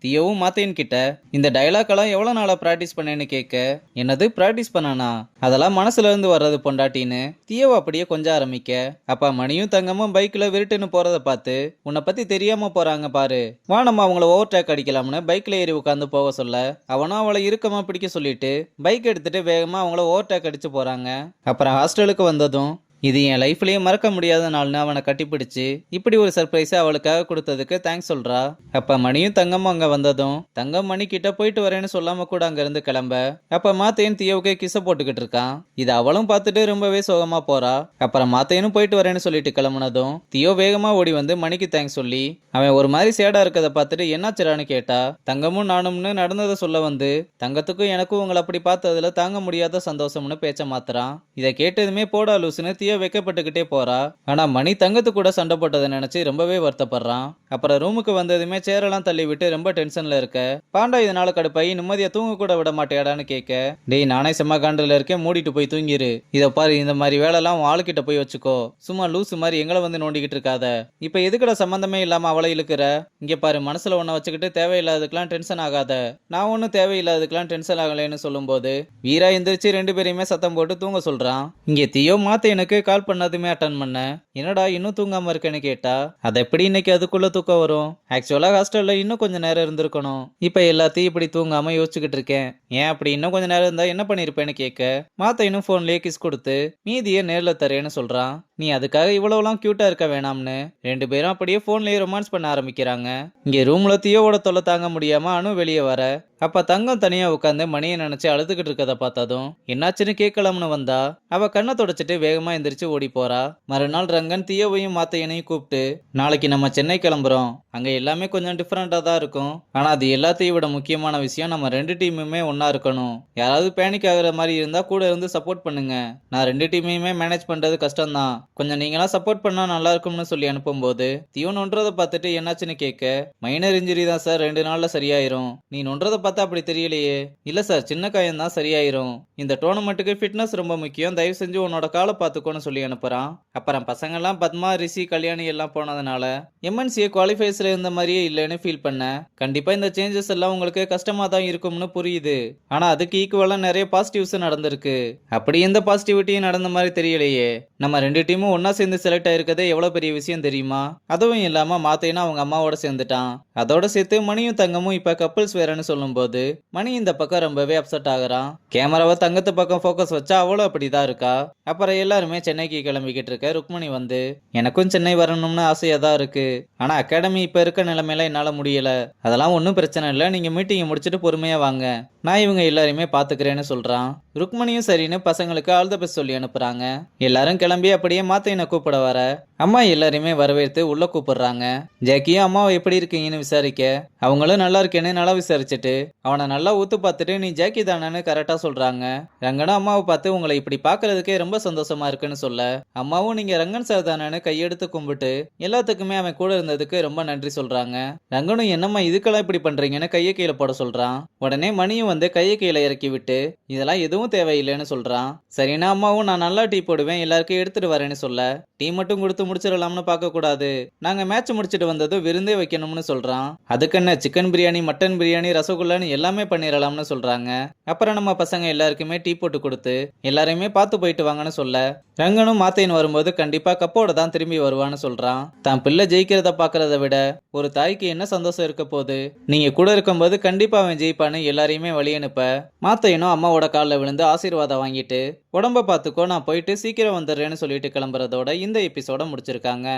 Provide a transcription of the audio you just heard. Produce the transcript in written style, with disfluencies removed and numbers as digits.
தியோவும் மாத்தேன் கிட்ட இந்த டைலாக் எல்லாம் எவ்வளவு நாளா பிராக்டிஸ் பண்ணேன்னு கேட்க, என்னது பிராக்டிஸ் பண்ணானா, அதெல்லாம் மனசுல இருந்து வர்றது பொண்டாட்டின்னு தியோவை அப்படியே கொஞ்சம் ஆரம்பிக்க, அப்பா மணியும் தங்கமும் பைக்ல விருட்டுன்னு போறத பார்த்து உன்னை பத்தி தெரியாம போறாங்க பாரு, வா நம்ம அவங்கள ஓவர் டேக் அடிக்கலாம்னு பைக்ல ஏறி உட்காந்து போக சொல்ல, அவனும் அவளை இறுக்கமா பிடிக்க சொல்லிட்டு பைக் எடுத்துட்டு வேகமா அவங்கள ஓவர் டேக் அடிச்சு போறாங்க. அப்புறம் ஹாஸ்டலுக்கு வந்ததும் இது என் லைஃப்லயே மறக்க முடியாத நாள்னு அவனை கட்டிப்பிடிச்சு இப்படி ஒரு சர்ப்ரைஸை அவளுக்காக கொடுத்ததுக்கு தேங்க்ஸ் சொல்றா. அப்ப மணியும் தங்கமும் அங்க வந்ததும் தங்கம் மணி கிட்ட போயிட்டு வரேன்னு சொல்லாம கூட அங்க இருந்து கிளம்ப, அப்ப மாத்தையன் தியோவுக்கு கிச போட்டுக்கிட்டு இருக்கான். இது அவளும் பார்த்துட்டு ரொம்பவே சோகமா போறா. அப்புறம் மாத்தையனும் போயிட்டு வரேன்னு சொல்லிட்டு கிளம்புனதும் தியோ வேகமா ஓடி வந்து மணிக்கு தேங்க்ஸ் சொல்லி அவன் ஒரு மாதிரி சேடா இருக்கதை பார்த்துட்டு என்னாச்சுறான்னு கேட்டா, தங்கமும் நானும்னு நடந்ததை சொல்ல வந்து தங்கத்துக்கும் எனக்கும் உங்களை அப்படி பார்த்ததுல தாங்க முடியாத சந்தோஷம்னு பேச்ச மாத்துறான். இதை கேட்டதுமே போடா லூசுன்னு தியோ வைக்கப்பட்டுக்கிட்டே போறா. ஆனா மணி தங்கத்து கூட சண்டை போட்டதை நினைச்சு ரொம்பவே வருத்தப்படுறான். அப்புறம் ரூமுக்கு வந்ததுமே சேரெல்லாம் தள்ளி விட்டு ரொம்ப டென்ஷன்ல இருக்க, பாண்டா இதனால கடுப்பாயி நிம்மதியா தூங்க கூட விட மாட்டேடான்னு கேட்க, டேய் நானே செம்ம காண்டில் இருக்கேன், மூடிட்டு போய் தூங்கிரு, இதை பாரு இந்த மாதிரி வேலைலாம் ஆளுக்கிட்ட போய் வச்சுக்கோ, சும்மா லூசு மாதிரி எங்களை வந்து நோண்டிக்கிட்டு இருக்காத, இப்ப எதுக்கட சம்பந்தமே இல்லாம அவளை இழுக்கிற, இங்க பாரு மனசுல ஒன்ன வச்சுக்கிட்டு தேவையில்லாததுக்கெல்லாம் டென்ஷன் ஆகாத, நான் ஒன்னும் தேவையில்லாததுக்கெல்லாம் டென்ஷன் ஆகலைன்னு சொல்லும் போது வீரா எந்திரிச்சு ரெண்டு பேரையுமே சத்தம் போட்டு தூங்க சொல்றான். இங்க தியோ மாத்த எனக்கு கால் பண்ணதுமே அட்டன் பண்ண, என்னடா இன்னும் தூங்காம இருக்கேன்னு கேட்டா, அது எப்படி இன்னைக்கு அதுக்குள்ள தூக்கம் வரும், ஆக்சுவலா ஹாஸ்டல்ல இன்னும் கொஞ்சம் நேரம் இருந்திருக்கணும், இப்ப எல்லாத்தையும் இப்படி தூங்காம யோசிச்சுக்கிட்டு இருக்கேன், ஏன் அப்படி இன்னும் கொஞ்சம் நேரம் இருந்தா என்ன பண்ணிருப்பேன்னு கேட்க, மாத்த இன்னும் போன்லயே கிஸ் கொடுத்து மீதியை நேர்ல தரேன்னு சொல்றான். நீ அதுக்காக இவ்வளவுலாம் கியூட்டா இருக்க வேணாம்னு ரெண்டு பேரும் அப்படியே போன்லயே ரொமான்ஸ் பண்ண ஆரம்பிக்கிறாங்க. இங்க ரூம்ல தியோவோட தொல்லை தாங்க முடியாம அனு வெளியே வர, அப்ப தங்கம் தனியா உட்காந்து மணியை நினைச்சு அழுதுகிட்டு இருக்கத பார்த்ததும் என்னாச்சுன்னு கேட்கலாம்னு வந்தா, அவ கண்ணை தொடச்சிட்டு வேகமா எந்திரிச்சு ஓடி போறா. மறுநாள் ரங்கன் தியோவையும் மாத்தையனையும் கூப்பிட்டு, நாளைக்கு நம்ம சென்னை கிளம்புறோம், அங்க எல்லாமே கொஞ்சம் டிஃபரெண்டா தான் இருக்கும், ஆனா அது எல்லாத்தையும் விட முக்கியமான விஷயம் நம்ம ரெண்டு டீமுமே ஒன்னா இருக்கணும், யாராவது பேனிக் ஆகுற மாதிரி இருந்தா கூட இருந்து சப்போர்ட் பண்ணுங்க, நான் ரெண்டு டீமையுமே மேனேஜ் பண்றது கஷ்டம் தான், கொஞ்சம் நீங்களாம் சப்போர்ட் பண்ணா நல்லா இருக்கும்னு சொல்லி அனுப்பும் போது தியோ நொன்றதை பார்த்துட்டு என்னாச்சுன்னு கேட்க, மைனர் இன்ஜுரி தான் சார், 2 நாள்ல சரியாயிரும், நீ நொன்றதை பார்த்தா அப்படி தெரியலையே, இல்ல சார் சின்ன காயம் தான் சரியாயிரும், இந்த டோர்னமெண்ட்டுக்கு ஃபிட்னஸ் ரொம்ப முக்கியம், தயவு செஞ்சு உன்னோட காலை பார்த்துக்கோன்னு சொல்லி அனுப்புறான். அப்புறம் பசங்க எல்லாம் பத்மா ரிஷி கல்யாணி எல்லாம் போனதுனால எம்என்சிஏ குவாலிஃபைஸ்ல இருந்த மாதிரியே இல்லைன்னு ஃபீல் பண்ண, கண்டிப்பா இந்த சேஞ்சஸ் எல்லாம் உங்களுக்கு கஷ்டமா தான் இருக்கும்னு புரியுது, ஆனா அதுக்கு ஈக்குவலா நிறைய பாசிட்டிவ்ஸ் நடந்திருக்கு, அப்படி எந்த பாசிட்டிவிட்டியும் நடந்த மாதிரி தெரியலையே, நம்ம ரெண்டு டீமும் ஒன்னா சேர்ந்து செலக்ட் ஆயிருக்கதே எவ்வளவு பெரிய விஷயம் தெரியுமா, அதுவும் இல்லாம மாத்தேனா அவங்க அம்மாவோட சேர்ந்துட்டான், அதோட சேர்த்து மணியும் தங்கமும் இப்ப கப்பிள்ஸ் வேறன்னு சொல்லும் போது மணி இந்த பக்கம் ரொம்பவே அப்செட் ஆகுறான். கேமராவை தங்கத்து பக்கம் போக்கஸ் வச்சா அவளும் அப்படிதான் இருக்கா. அப்புறம் எல்லாருமே சென்னைக்கு கிளம்பிக்கிட்டு இருக்க ருக்மணி வந்து, எனக்கும் சென்னை வரணும்னு ஆசையா தான் இருக்கு, ஆனா அகாடமி இப்ப இருக்க நிலைமையில என்னால முடியல, அதெல்லாம் ஒன்னும் பிரச்சனை இல்லை, நீங்க மீட்டிங் முடிச்சுட்டு பொறுமையா வாங்க, நான் இவங்க எல்லாரையுமே பாத்துக்கிறேன்னு சொல்றான். ருக்மணியும் சரின்னு பசங்களுக்கு ஆல் தி பெஸ்ட் சொல்லி அனுப்புறாங்க. எல்லாரும் கிளம்பி அப்படியே மாத்தையனை கூப்பிட வர, அம்மா எல்லாரையுமே வரவேற்று உள்ள கூப்பிடுறாங்க. ஜாக்கியும் அம்மாவை எப்படி இருக்கீங்கன்னு விசாரிக்க, அவங்களும் நல்லா இருக்கேன்னு நல்லா விசாரிச்சுட்டு அவனை நல்லா ஊத்து பார்த்துட்டு நீ ஜாக்கி தானு கரெக்டா சொல்றாங்க. ரங்கனும் அம்மாவை பார்த்து உங்களை இப்படி பாக்குறதுக்கே ரொம்ப சந்தோஷமா இருக்குன்னு சொல்ல, அம்மாவும் நீங்க ரங்கன் சார் தானு கையெடுத்து கும்பிட்டு எல்லாத்துக்குமே அவன் கூட இருந்ததுக்கு ரொம்ப நன்றி சொல்றாங்க. ரங்கனும் என்னம்மா இதுக்கெல்லாம் இப்படி பண்றீங்கன்னு கையை கீழே போட சொல்றான். உடனே மணியும் வந்து கையை கீழே இறக்கி விட்டு இதெல்லாம் எதுவும் தேவையில்லைன்னு சொல்றான். சரினா அம்மாவும் நான் நல்லா டீ போடுவேன் எல்லாருக்கும் எடுத்துட்டு வரேன்னு சொல்ல, டீ மட்டும் கொடுத்து முடிச்சிடலாம்னு பார்க்க கூடாது, நாங்க மேட்ச் முடிச்சிட்டு வந்ததும் விருந்தே வைக்கணும்னு சொல்றான். அதுக்கு என்ன சிக்கன் பிரியாணி மட்டன் பிரியாணி ரசகுல்லான்னு எல்லாமே பண்ணிடலாம்னு சொல்றாங்க. அப்புறம் நம்ம பசங்க எல்லாருக்குமே டீ போட்டு கொடுத்து எல்லாரையுமே பார்த்து போயிட்டு வாங்கன்னு சொல்ல, ரங்கனும் மாத்தையன் வரும்போது கண்டிப்பா கப்போட தான் திரும்பி வருவான்னு சொல்றான். தான் பிள்ளை ஜெயிக்கிறத பாக்குறத விட ஒரு தாய்க்கு என்ன சந்தோஷம் இருக்க போது, நீங்க கூட இருக்கும்போது கண்டிப்பா அவன் ஜெயிப்பான்னு எல்லாரையுமே வழி அனுப்ப, மாத்தையனும் அம்மாவோட காலில் விழுந்து ஆசீர்வாதம் வாங்கிட்டு உடம்ப பார்த்துக்கோ நான் போயிட்டு சீக்கிரம் வந்துடுறேன்னு சொல்லிட்டு கிளம்புறதோட இந்த எபிசோட முடிச்சிருக்காங்க.